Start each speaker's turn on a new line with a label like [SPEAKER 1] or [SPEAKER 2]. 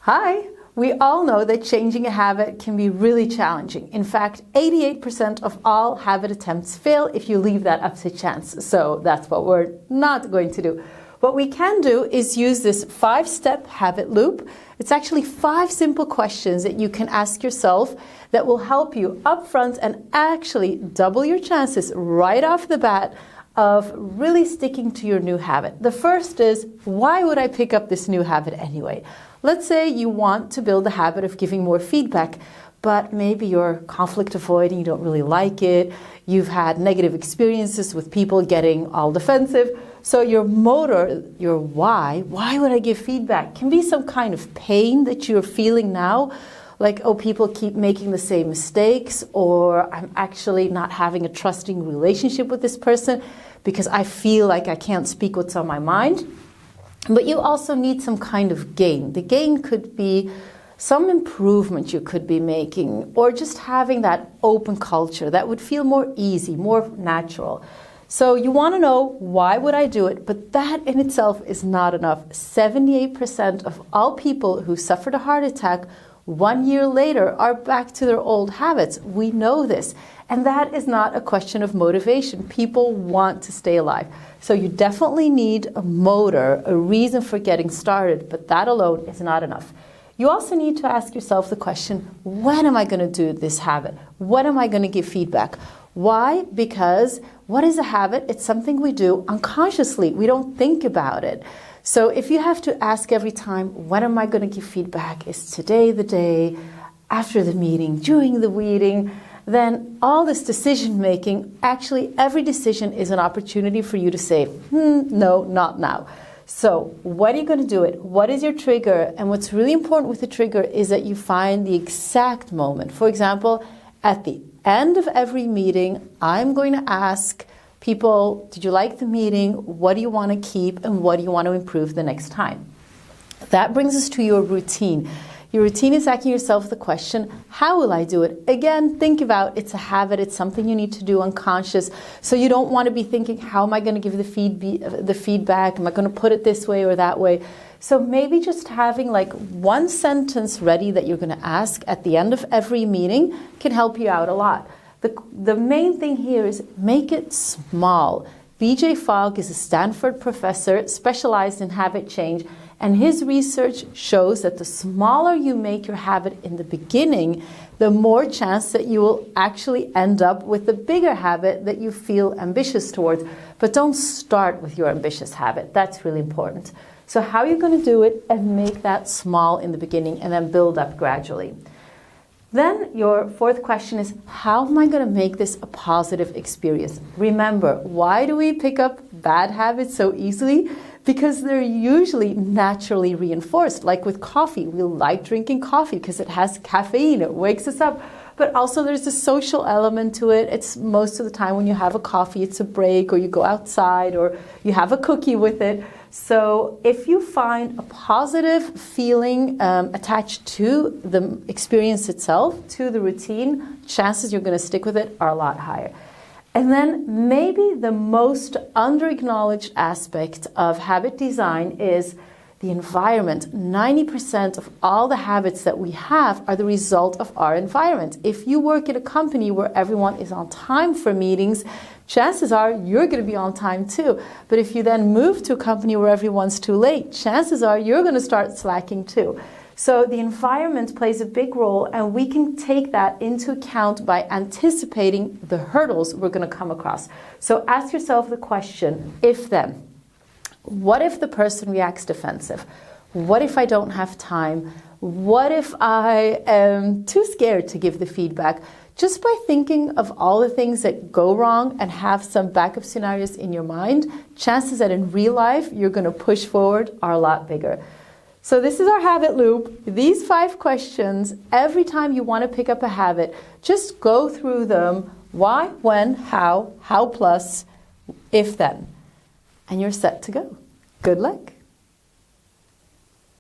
[SPEAKER 1] Hi! We all know that changing a habit can be really challenging. In fact, 88% of all habit attempts fail if you leave that up to chance. So that's what we're not going to do. What we can do is use this 5-step habit loop. It's actually 5 simple questions that you can ask yourself that will help you upfront and actually double your chances right off the bat of really sticking to your new habit. The first is, why would I pick up this new habit anyway? Let's say you want to build a habit of giving more feedback, but maybe you're conflict avoiding, you don't really like it, you've had negative experiences with people getting all defensive. So your motor, your why would I give feedback, can be some kind of pain that you're feeling now, like, oh, people keep making the same mistakes, or I'm actually not having a trusting relationship with this person because I feel like I can't speak what's on my mind. But you also need some kind of gain. The gain could be some improvement you could be making, or just having that open culture that would feel more easy, more natural. So you want to know, why would I do it? But that in itself is not enough. 78% of all people who suffered a heart attack 1 year later are back to their old habits. We know this. And that is not a question of motivation. People want to stay alive. So you definitely need a motor, a reason for getting started, but that alone is not enough. You also need to ask yourself the question, when am I going to do this habit? When am I going to give feedback? Why? Because what is a habit? It's something we do unconsciously. We don't think about it. So if you have to ask every time, when am I going to give feedback? Is today the day? After the meeting? During the meeting? Then all this decision making, actually every decision is an opportunity for you to say, no, not now. So when are you going to do it? What is your trigger? And what's really important with the trigger is that you find the exact moment. For example, at the end of every meeting, I'm going to ask people, did you like the meeting? What do you want to keep? And what do you want to improve the next time? That brings us to your routine. Your routine is asking yourself the question, how will I do it? Again, think about, it's a habit, it's something you need to do unconscious. So you don't want to be thinking, how am I going to give the feedback? Am I going to put it this way or that way? So maybe just having like one sentence ready that you're going to ask at the end of every meeting can help you out a lot. The main thing here is make it small. B.J. Fogg is a Stanford professor specialized in habit change, and his research shows that the smaller you make your habit in the beginning, the more chance that you will actually end up with the bigger habit that you feel ambitious towards. But don't start with your ambitious habit. That's really important. So how are you going to do it and make that small in the beginning and then build up gradually? Then your fourth question is, how am I going to make this a positive experience? Remember, why do we pick up bad habits so easily? Because they're usually naturally reinforced. Like with coffee, we like drinking coffee because it has caffeine, it wakes us up. But also there's a social element to it. It's most of the time when you have a coffee, it's a break, or you go outside, or you have a cookie with it. So if you find a positive feeling attached to the experience itself, to the routine, chances you're going to stick with it are a lot higher. And then maybe the most under-acknowledged aspect of habit design is the environment. 90% of all the habits that we have are the result of our environment. If you work at a company where everyone is on time for meetings, chances are you're going to be on time too. But if you then move to a company where everyone's too late, chances are you're going to start slacking too. So the environment plays a big role, and we can take that into account by anticipating the hurdles we're going to come across. So ask yourself the question, if then. What if the person reacts defensive? What if I don't have time? What if I am too scared to give the feedback? Just by thinking of all the things that go wrong and have some backup scenarios in your mind, chances that in real life you're going to push forward are a lot bigger. So this is our habit loop. These 5 questions, every time you want to pick up a habit, just go through them. Why, when, how plus, if then. And you're set to go. Good luck.